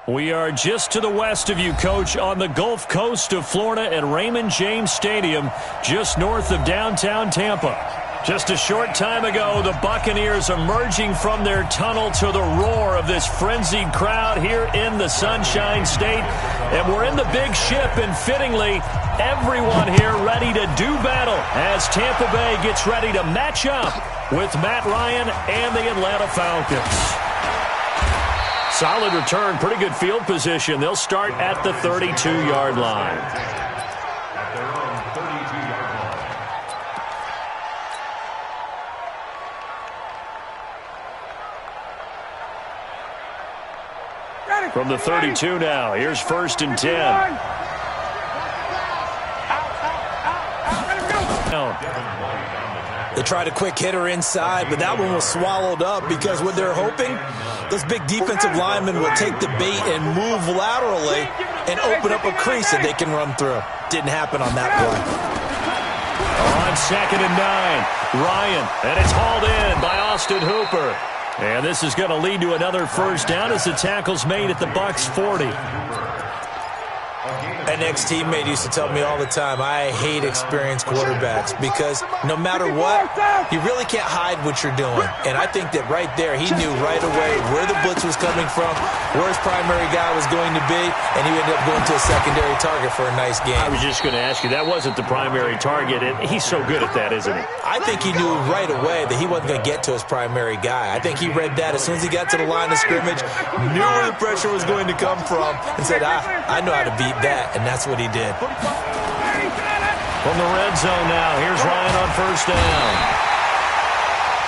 We are just to the west of you, Coach, on the Gulf Coast of Florida at Raymond James Stadium, just north of downtown Tampa. Just a short time ago, the Buccaneers emerging from their tunnel to the roar of this frenzied crowd here in the Sunshine State. And we're in the big ship, and fittingly, everyone here ready to do battle as Tampa Bay gets ready to match up with Matt Ryan and the Atlanta Falcons. Solid return, pretty good field position. They'll start at the 32-yard line. From the 32 now, here's 1st and 10. They tried a quick hitter inside, but that one was swallowed up because what they're hoping, those big defensive linemen will take the bait and move laterally and open up a crease that they can run through. Didn't happen on that play. On 2nd and 9, Ryan, and it's hauled in by Austin Hooper. And this is going to lead to another first down as the tackle's made at the Bucs 40. An ex-teammate used to tell me all the time, I hate experienced quarterbacks because no matter what, you really can't hide what you're doing. And I think that right there, he knew right away where the blitz was coming from, where his primary guy was going to be, and he ended up going to a secondary target for a nice game. I was just going to ask you, that wasn't the primary target, and he's so good at that, isn't he? I think he knew right away that he wasn't going to get to his primary guy. I think he read that as soon as he got to the line of scrimmage, knew where the pressure was going to come from, and said, I know how to beat that. And that's what he did. From the red zone now, here's Ryan on 1st down.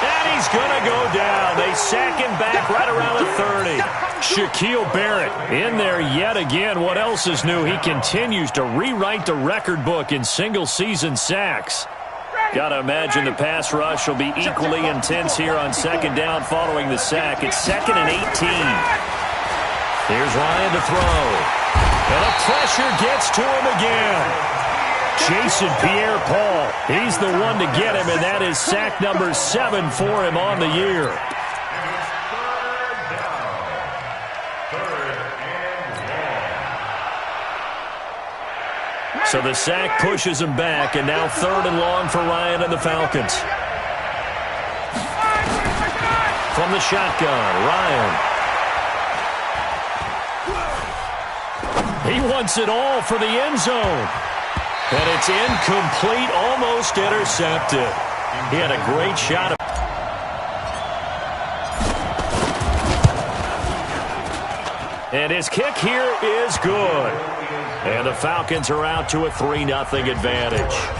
And he's going to go down. They sack him back right around the 30. Shaquille Barrett in there yet again. What else is new? He continues to rewrite the record book in single-season sacks. Got to imagine the pass rush will be equally intense here on 2nd down following the sack. It's 2nd and 18. Here's Ryan to throw. And the pressure gets to him again. Jason Pierre-Paul, he's the one to get him, and that is sack number 7 for him on the year. So the sack pushes him back, and now 3rd and long for Ryan and the Falcons. From the shotgun, Ryan. He wants it all for the end zone. And it's incomplete, almost intercepted. He had a great shot. And his kick here is good. And the Falcons are out to a 3-0 advantage.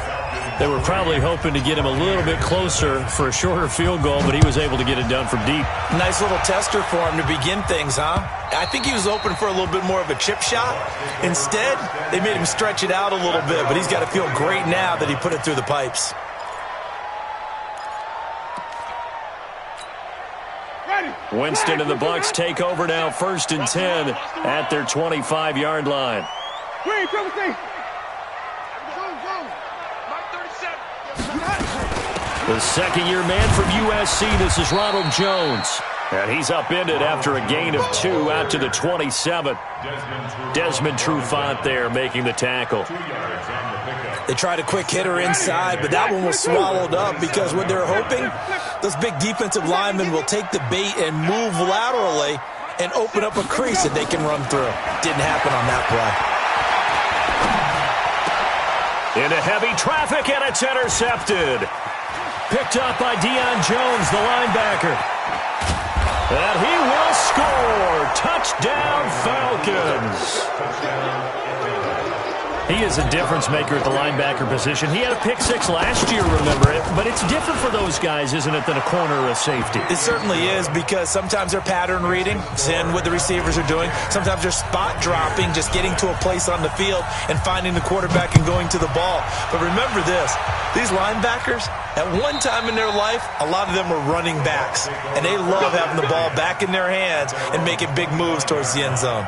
They were probably hoping to get him a little bit closer for a shorter field goal, but he was able to get it done from deep. Nice little tester for him to begin things, huh? I think he was open for a little bit more of a chip shot. Instead, they made him stretch it out a little bit, but he's got to feel great now that he put it through the pipes. Winston and the Bucs take over now, 1st and 10 at their 25-yard line. The second-year man from USC, this is Ronald Jones. And he's upended after a gain of 2 out to the 27. Desmond Trufant there making the tackle. They tried a quick hitter inside, but that one was swallowed up because what they're hoping, those big defensive linemen will take the bait and move laterally and open up a crease that they can run through. Didn't happen on that play. Into heavy traffic, and it's intercepted. Picked up by Deion Jones, the linebacker. And he will score. Touchdown, Falcons. He is a difference maker at the linebacker position. He had a pick 6 last year, remember it. But it's different for those guys, isn't it, than a corner or a safety? It certainly is, because sometimes they're pattern reading, seeing what the receivers are doing. Sometimes they're spot dropping, just getting to a place on the field and finding the quarterback and going to the ball. But remember this, these linebackers, at one time in their life, a lot of them were running backs. And they love having the ball back in their hands and making big moves towards the end zone.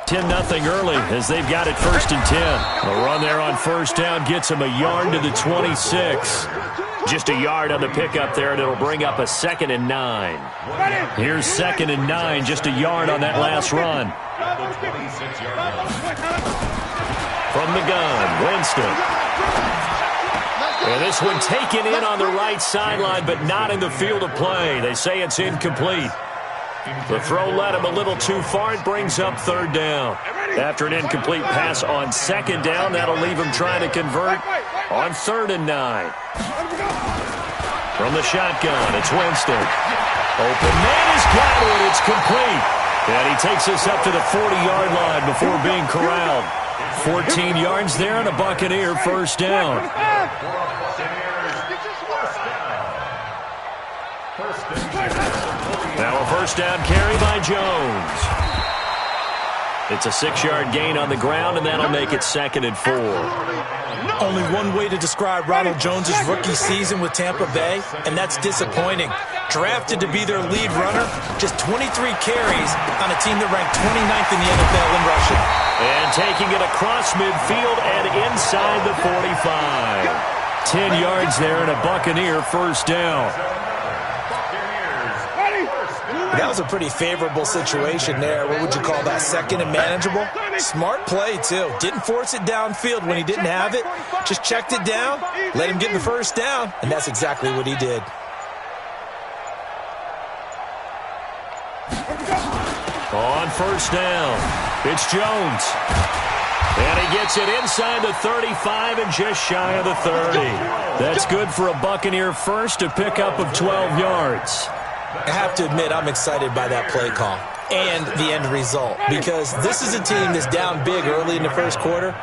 10-0 early as they've got it 1st and 10. A run there on 1st down gets them a yard to the 26. Just a yard on the pickup there, and it'll bring up a 2nd and 9. Here's 2nd and 9, just a yard on that last run. From the gun, Winston. And this one taken in on the right sideline, but not in the field of play. They say it's incomplete. The throw led him a little too far. It brings up 3rd down. After an incomplete pass on 2nd down, that'll leave him trying to convert on 3rd and 9. From the shotgun, it's Winston. Open man has got it. It's complete. And he takes us up to the 40-yard line before being corralled. 14 yards there and a Buccaneer 1st down. Now a 1st down carry by Jones. It's a 6-yard gain on the ground, and that'll make it 2nd and 4. Only one way to describe Ronald Jones' rookie season with Tampa Bay, and that's disappointing. Drafted to be their lead runner, just 23 carries on a team that ranked 29th in the NFL in rushing. And taking it across midfield and inside the 45. 10 yards there and a Buccaneer 1st down. That was a pretty favorable situation there. What would you call that? 2nd and manageable? Smart play, too. Didn't force it downfield when he didn't have it. Just checked it down, let him get the 1st down, and that's exactly what he did. On 1st down, it's Jones. And he gets it inside the 35 and just shy of the 30. That's good for a Buccaneer 1st, a pickup of 12 yards. I have to admit, I'm excited by that play call and the end result, because this is a team that's down big early in the 1st quarter,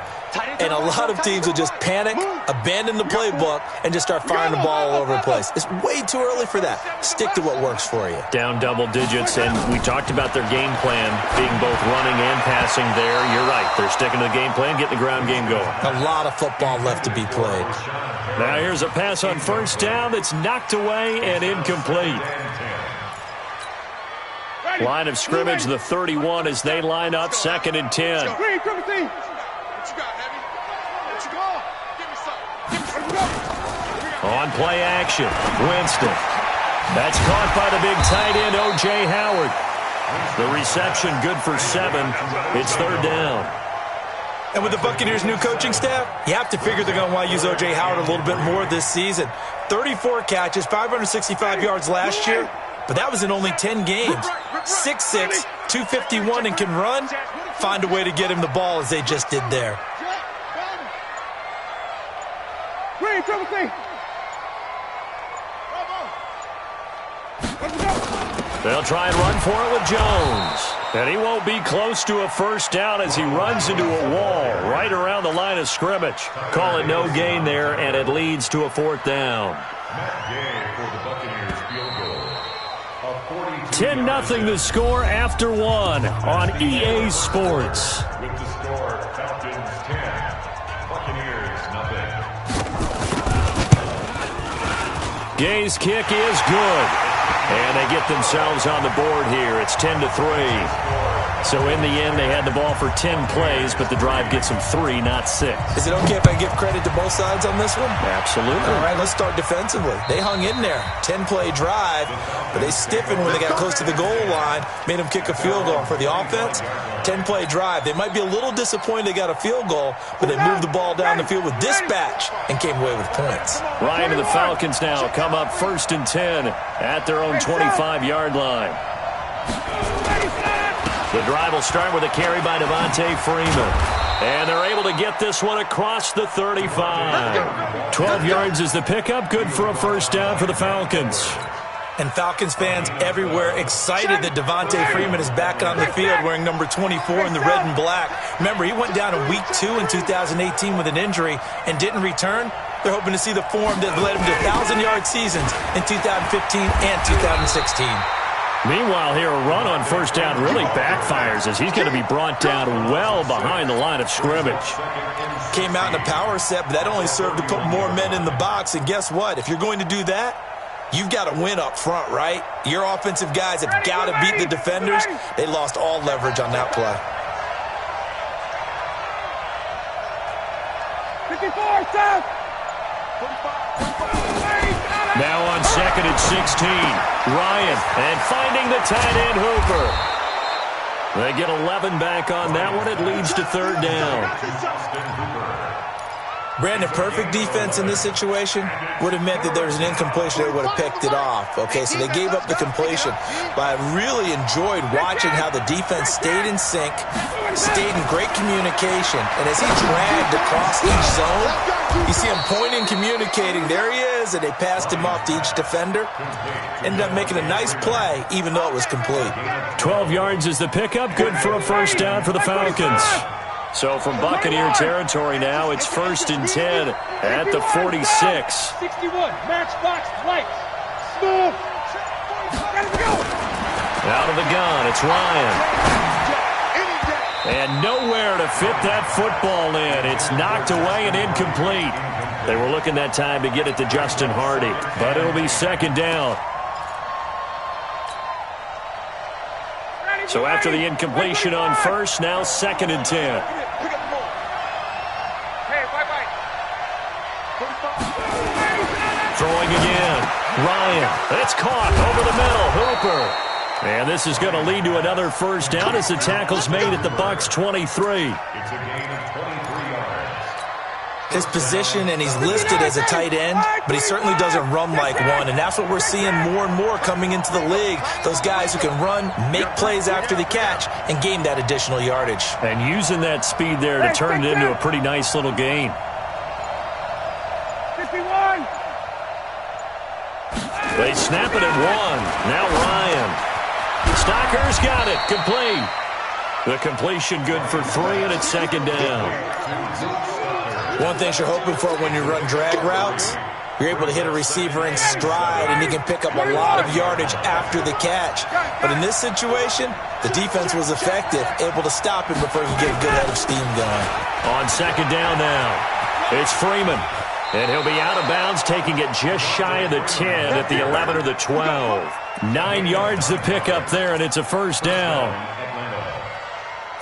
and a lot of teams will just panic, abandon the playbook, and just start firing the ball all over the place. It's way too early for that. Stick to what works for you. Down double digits, and we talked about their game plan being both running and passing there. You're right. They're sticking to the game plan, getting the ground game going. A lot of football left to be played. Now here's a pass on 1st down that's knocked away and incomplete. Line of scrimmage, the 31, as they line up 2nd and 10. On play action, Winston. That's caught by the big tight end, O.J. Howard. The reception good for 7. It's 3rd down. And with the Buccaneers' new coaching staff, you have to figure they're going to want to use O.J. Howard a little bit more this season. 34 catches, 565 yards last year, but that was in only 10 games. 6'6", 251, and can run. Find a way to get him the ball as they just did there. They'll try and run for it with Jones. And he won't be close to a 1st down as he runs into a wall right around the line of scrimmage. Call it no gain there, and it leads to a 4th down. 10-0 the score after 1 on EA Sports. With the score, Falcons 10, Buccaneers nothing. Gay's kick is good. And they get themselves on the board here. It's 10-3. So in the end, they had the ball for 10 plays, but the drive gets them 3, not 6. Is it okay if I give credit to both sides on this one? Absolutely. All right, let's start defensively. They hung in there. 10-play drive, but they stiffened when they got close to the goal line, made them kick a field goal. For the offense, 10-play drive. They might be a little disappointed they got a field goal, but they moved the ball down the field with dispatch and came away with points. Ryan and the Falcons now come up 1st and 10 at their own 25-yard line. The drive will start with a carry by Devontae Freeman. And they're able to get this one across the 35. 12 yards is the pickup. Good for a 1st down for the Falcons. And Falcons fans everywhere excited that Devontae Freeman is back on the field wearing number 24 in the red and black. Remember, he went down in week 2 in 2018 with an injury and didn't return. They're hoping to see the form that led him to 1,000-yard seasons in 2015 and 2016. Meanwhile, here a run on 1st down really backfires as he's going to be brought down well behind the line of scrimmage. Came out in a power set, but that only served to put more men in the box. And guess what? If you're going to do that, you've got to win up front, right? Your offensive guys have got to beat the defenders. They lost all leverage on that play. Now on 2nd and 16, Ryan, and finding the tight end Hooper. They get 11 back on that one. It leads to 3rd down. Brandon, perfect defense in this situation would have meant that there was an incompletion. They would have picked it off. Okay, so they gave up the completion. But I really enjoyed watching how the defense stayed in sync, stayed in great communication. And as he dragged across each zone, you see him pointing, communicating. There he is, and they passed him off to each defender. Ended up making a nice play, even though it was complete. 12 yards is the pickup. Good for a 1st down for the Falcons. So from Buccaneer territory now, it's 1st and 10 at the 46. 61, matchbox, lights, smooth. Out of the gun, it's Ryan. And nowhere to fit that football in. It's knocked away and incomplete. They were looking that time to get it to Justin Hardy, but it'll be 2nd down. So after the incompletion on 1st, now 2nd and 10. Throwing again. Ryan. It's caught over the middle. Hooper. And this is going to lead to another 1st down as the tackle's made at the Bucs 23. It's a gain of 23 yards. His position, and he's listed as a tight end, but he certainly doesn't run like one, and that's what we're seeing more and more coming into the league. Those guys who can run, make plays after the catch, and gain that additional yardage. And using that speed there to turn it into a pretty nice little gain. 51. They snap it at 1. Now Ryan. Stocker's got it. Complete. The completion good for 3, and it's 2nd down. One thing you're hoping for when you run drag routes, you're able to hit a receiver in stride, and he can pick up a lot of yardage after the catch. But in this situation, the defense was effective, able to stop him before he could get a good head of steam going. On 2nd down now, it's Freeman. And he'll be out of bounds, taking it just shy of the 10 at the 11 or the 12. 9 yards to pick up there, and it's a 1st down.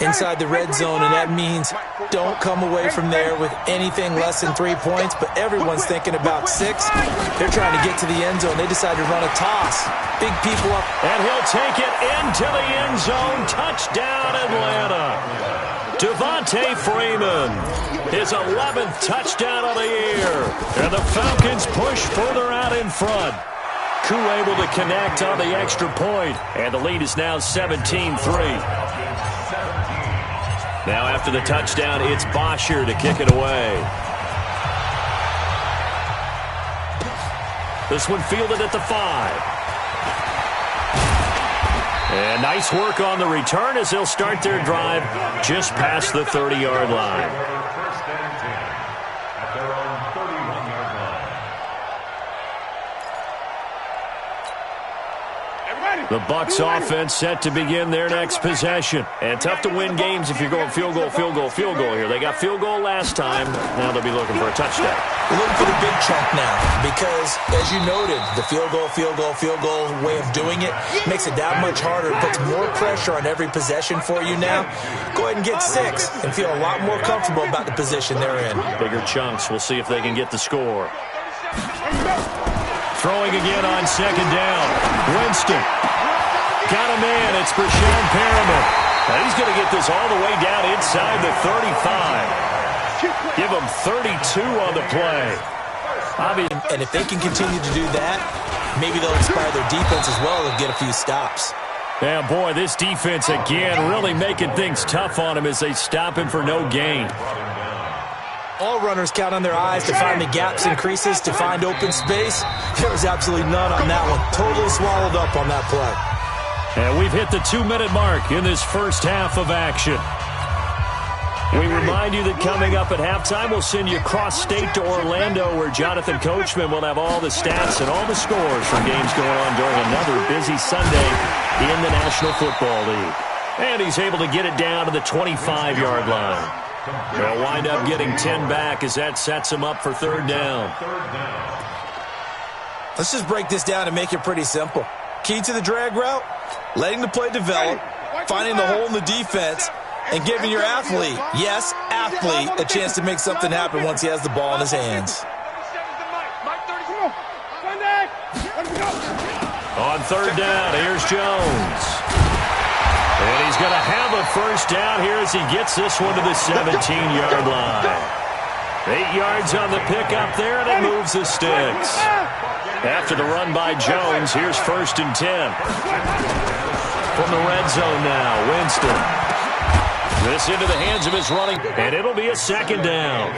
Inside the red zone, and that means don't come away from there with anything less than 3 points, but everyone's thinking about 6. They're trying to get to the end zone. They decide to run a toss. Big people up. And he'll take it into the end zone. Touchdown, Atlanta. Devontae Freeman, his 11th touchdown of the year. And the Falcons push further out in front. Koo able to connect on the extra point, and the lead is now 17-3. Now after the touchdown, it's Bosher to kick it away. This one fielded at the 5. And nice work on the return as they'll start their drive just past the 30-yard line. First and 10 at their own 31-yard line. The Bucs offense set to begin their next possession. And tough to win games if you're going field goal, field goal, field goal here. They got field goal last time. Now they'll be looking for a touchdown. We're looking for the big chunk now because, as you noted, the field goal way of doing it makes it that much harder. It puts more pressure on every possession for you now. Go ahead and get 6 and feel a lot more comfortable about the position they're in. Bigger chunks. We'll see if they can get the score. Throwing again on 2nd down. Winston. Got a man. It's Brashad Perriman. And he's going to get this all the way down inside the 35. Give them 32 on the play. And if they can continue to do that, maybe they'll inspire their defense as well and get a few stops. Yeah, boy, this defense again really making things tough on him as they stop him for no gain. All runners count on their eyes to find the gaps and creases, to find open space. There was absolutely none on that one. Totally swallowed up on that play. And we've hit the 2-minute mark in this first half of action. We remind you that coming up at halftime, we'll send you cross-state to Orlando, where Jonathan Coachman will have all the stats and all the scores from games going on during another busy Sunday in the National Football League. And he's able to get it down to the 25-yard line. They'll wind up getting 10 back as that sets him up for 3rd down. Let's just break this down and make it pretty simple. Key to the drag route, letting the play develop, finding the hole in the defense, and giving your athlete, yes, athlete a chance to make something happen once he has the ball in his hands. On third down, here's Jones. And he's going to have a first down here as he gets this one to the 17-yard line. 8 yards on the pickup there, and it moves the sticks. After the run by Jones, here's 1st and 10. From the red zone now, Winston. This into the hands of his running, and it'll be a 2nd down.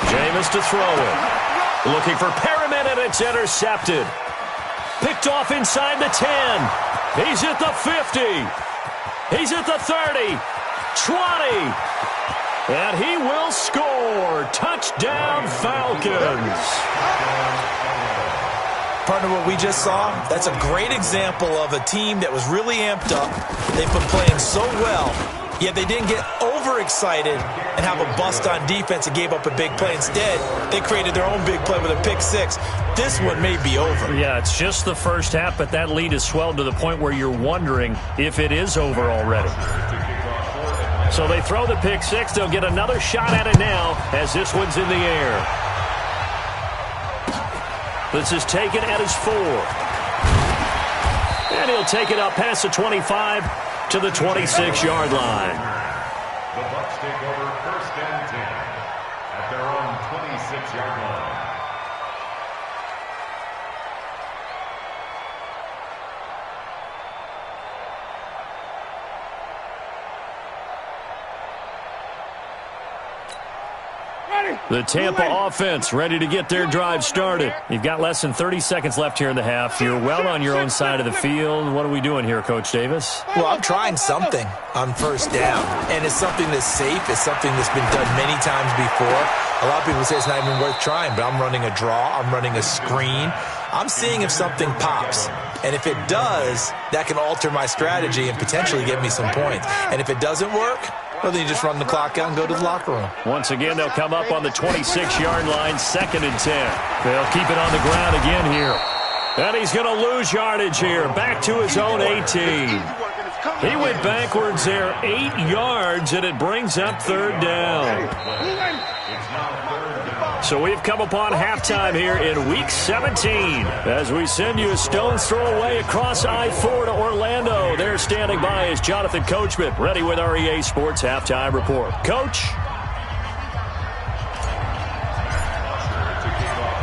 Jameis to throw it. Looking for Perriman, and it's intercepted. Picked off inside the 10. He's at the 50. He's at the 30. 20. And he will score. Touchdown, Falcons. Partner, what we just saw, that's a great example of a team that was really amped up. They've been playing so well, yet they didn't get overexcited and have a bust on defense and gave up a big play. Instead, they created their own big play with a pick six. This one may be over. Yeah, it's just the first half, but that lead has swelled to the point where you're wondering if it is over already. So they throw the pick six. They'll get another shot at it now as this one's in the air. This is taken at his 4. And he'll take it up past the 25 to the 26-yard line. The Bucs take over 1st and 10 at their own 26-yard line. The Tampa offense ready to get their drive started. You've got less than 30 seconds left here in the half. You're well on your own side of the field. What are we doing here, Coach Davis? Well, I'm trying something on 1st down, and it's something that's safe. It's something that's been done many times before. A lot of people say it's not even worth trying, but I'm running a draw. I'm running a screen. I'm seeing if something pops. And if it does, that can alter my strategy and potentially get me some points. And if it doesn't work, well, then you just run the clock out and go to the locker room. Once again, they'll come up on the 26-yard line, 2nd and 10. They'll keep it on the ground again here. And he's going to lose yardage here, back to his own 18. He went backwards there 8 yards, and it brings up 3rd down. So we've come upon halftime here in Week 17 as we send you a stone's throw away across I-4 to Orlando. There standing by is Jonathan Coachman, ready with our EA Sports Halftime Report. Coach?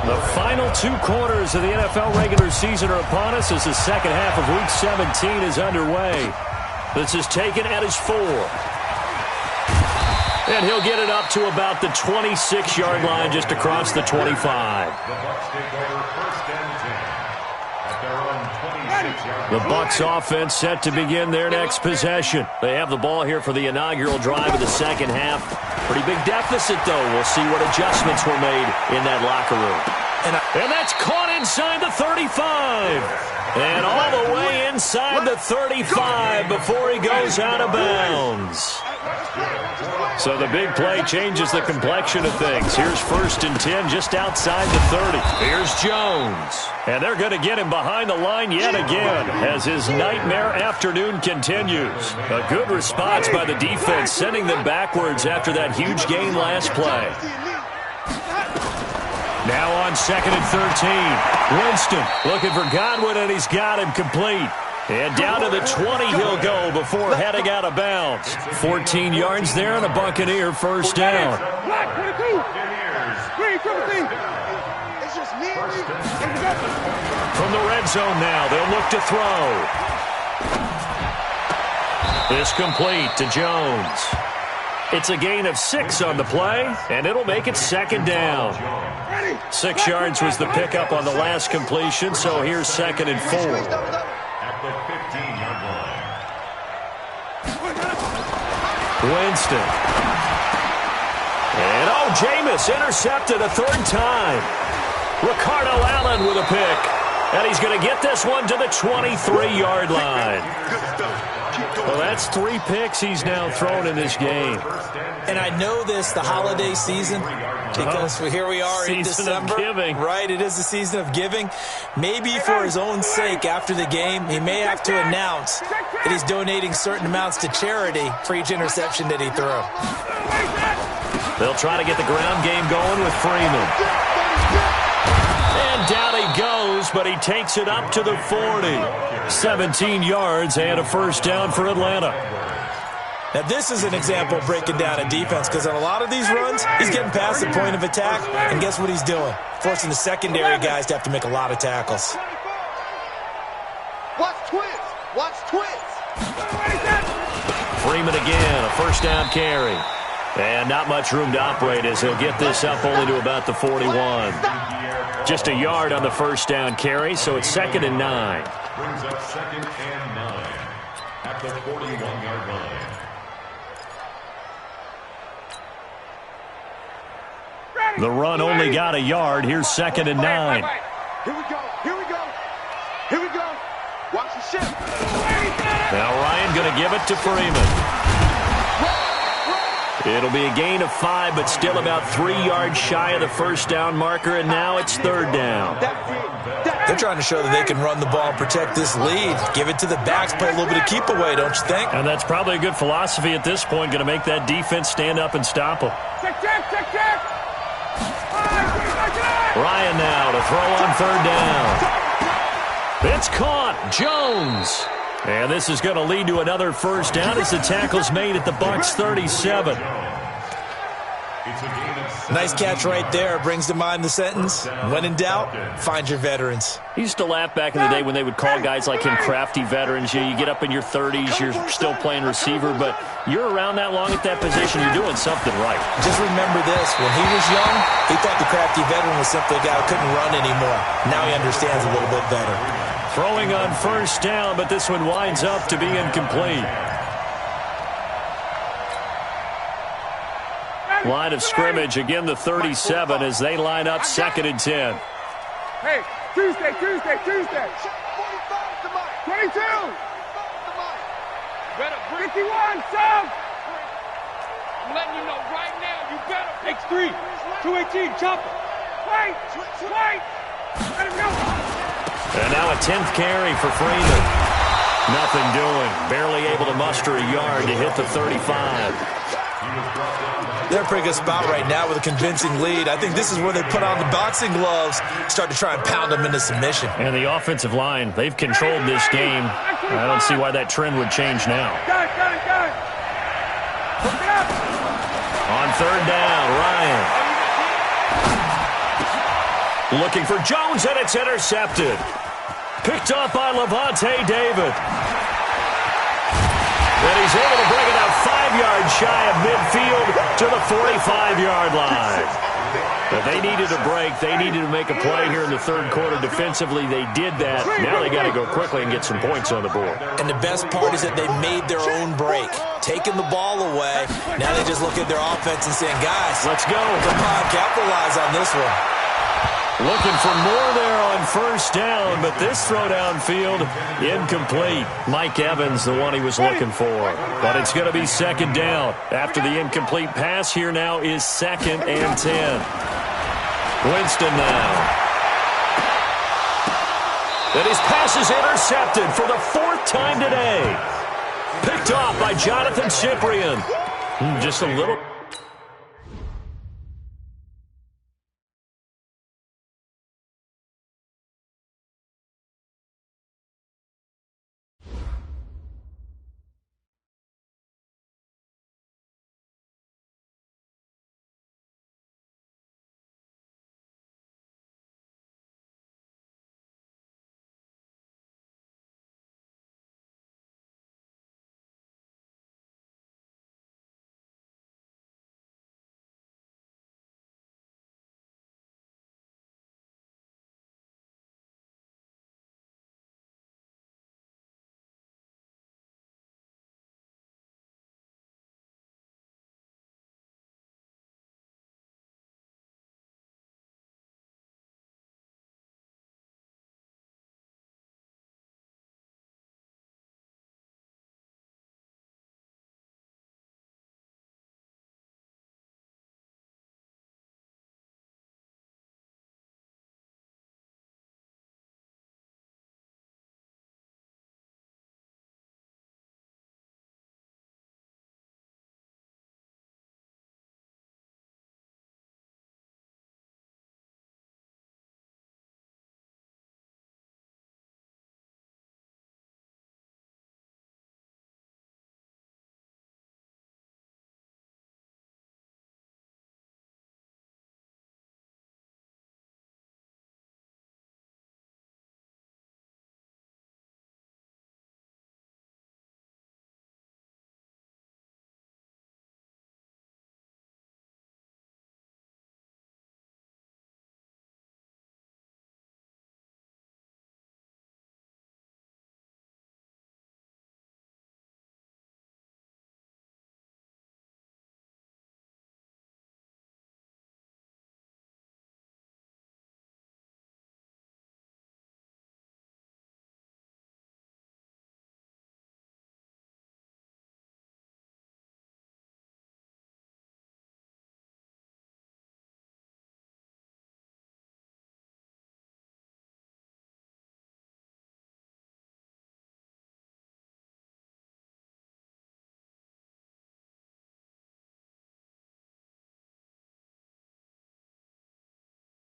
The final 2 quarters of the NFL regular season are upon us as the second half of Week 17 is underway. This is taken at his 4. And he'll get it up to about the 26-yard line just across the 25. The Bucs take over 1st and 10 at their own 26-yard line. The Bucs offense set to begin their next possession. They have the ball here for the inaugural drive of the second half. Pretty big deficit, though. We'll see what adjustments were made in that locker room. And that's caught inside the 35. And all the way inside the 35 before he goes out of bounds. So the big play changes the complexion of things. Here's 1st and 10 just outside the 30. Here's Jones. And they're going to get him behind the line yet again as his nightmare afternoon continues. A good response by the defense, sending them backwards after that huge gain last play. Now on 2nd and 13. Winston looking for Godwin, and he's got him complete. And down to the 20 he'll go before heading out of bounds. 14 yards there and a Buccaneer first down. From the red zone now, they'll look to throw. This complete to Jones. It's a gain of 6 on the play, and it'll make it 2nd down. 6 yards was the pickup on the last completion, so here's 2nd and 4. At the 15-yard line. Winston. And Jameis intercepted a 3rd time. Ricardo Allen with a pick. And he's going to get this one to the 23-yard line. Well, that's 3 picks he's now thrown in this game. And I know this, the holiday season, because here we are in December. Season of giving. Right, it is the season of giving. Maybe for his own sake, after the game, he may have to announce that he's donating certain amounts to charity for each interception that he threw. They'll try to get the ground game going with Freeman. And down he goes, but he takes it up to the 40. 17 yards and a first down for Atlanta. Now, this is an example of breaking down a defense, because on a lot of these runs, he's getting past the point of attack, and guess what he's doing? Forcing the secondary guys to have to make a lot of tackles. Watch twins! Watch twins! Freeman again, a first down carry. And not much room to operate as he'll get this up only to about the 41. Just a yard on the first down carry, so it's 2nd and 9. Brings up 2nd and 9 at the 41-yard line. The run only got a yard. Here's 2nd and 9. Here we go! Here we go! Here we go! Watch the shift! Now Ryan going to give it to Freeman. It'll be a gain of 5, but still about 3 yards shy of the first down marker, and now it's 3rd down. They're trying to show that they can run the ball and protect this lead. Give it to the backs, play a little bit of keep away, don't you think? And that's probably a good philosophy at this point, going to make that defense stand up and stop them. Ryan now to throw on 3rd down. It's caught. Jones. And this is going to lead to another first down as the tackle's made at the Bucs 37. Nice catch right there. Brings to mind the sentence, when in doubt, find your veterans. He used to laugh back in the day when they would call guys like him crafty veterans. You get up in your 30s, you're still playing receiver, but you're around that long at that position, you're doing something right. Just remember this, when he was young, he thought the crafty veteran was simply a guy who couldn't run anymore. Now he understands a little bit better. Throwing on first down, but this one winds up to be incomplete. Line of scrimmage, again the 37 as they line up 2nd and 10. Hey, Tuesday. 22. Better 51, son. I'm letting you know right now, you better. X3, 218, chopper. Wait. Let him go. And now a 10th carry for Freeman. Nothing doing. Barely able to muster a yard to hit the 35. They're in a pretty good spot right now with a convincing lead. I think this is where they put on the boxing gloves, start to try and pound them into submission. And the offensive line, they've controlled this game. I don't see why that trend would change now. Got it. On 3rd down, Ryan. Looking for Jones, and it's intercepted. Picked up by Levante David. And he's able to bring it out 5 yards shy of midfield to the 45-yard line. But they needed a break. They needed to make a play here in the 3rd quarter. Defensively, they did that. Now they got to go quickly and get some points on the board. And the best part is that they made their own break. Taking the ball away. Now they just look at their offense and saying, guys, let's go. Come on, capitalize on this one. Looking for more there on first down, but this throw downfield, incomplete. Mike Evans, the one he was looking for. But it's going to be 2nd down. After the incomplete pass, here now is 2nd and 10. Winston now. And his pass is intercepted for the 4th time today. Picked off by Jonathan Cyprien. Just a little...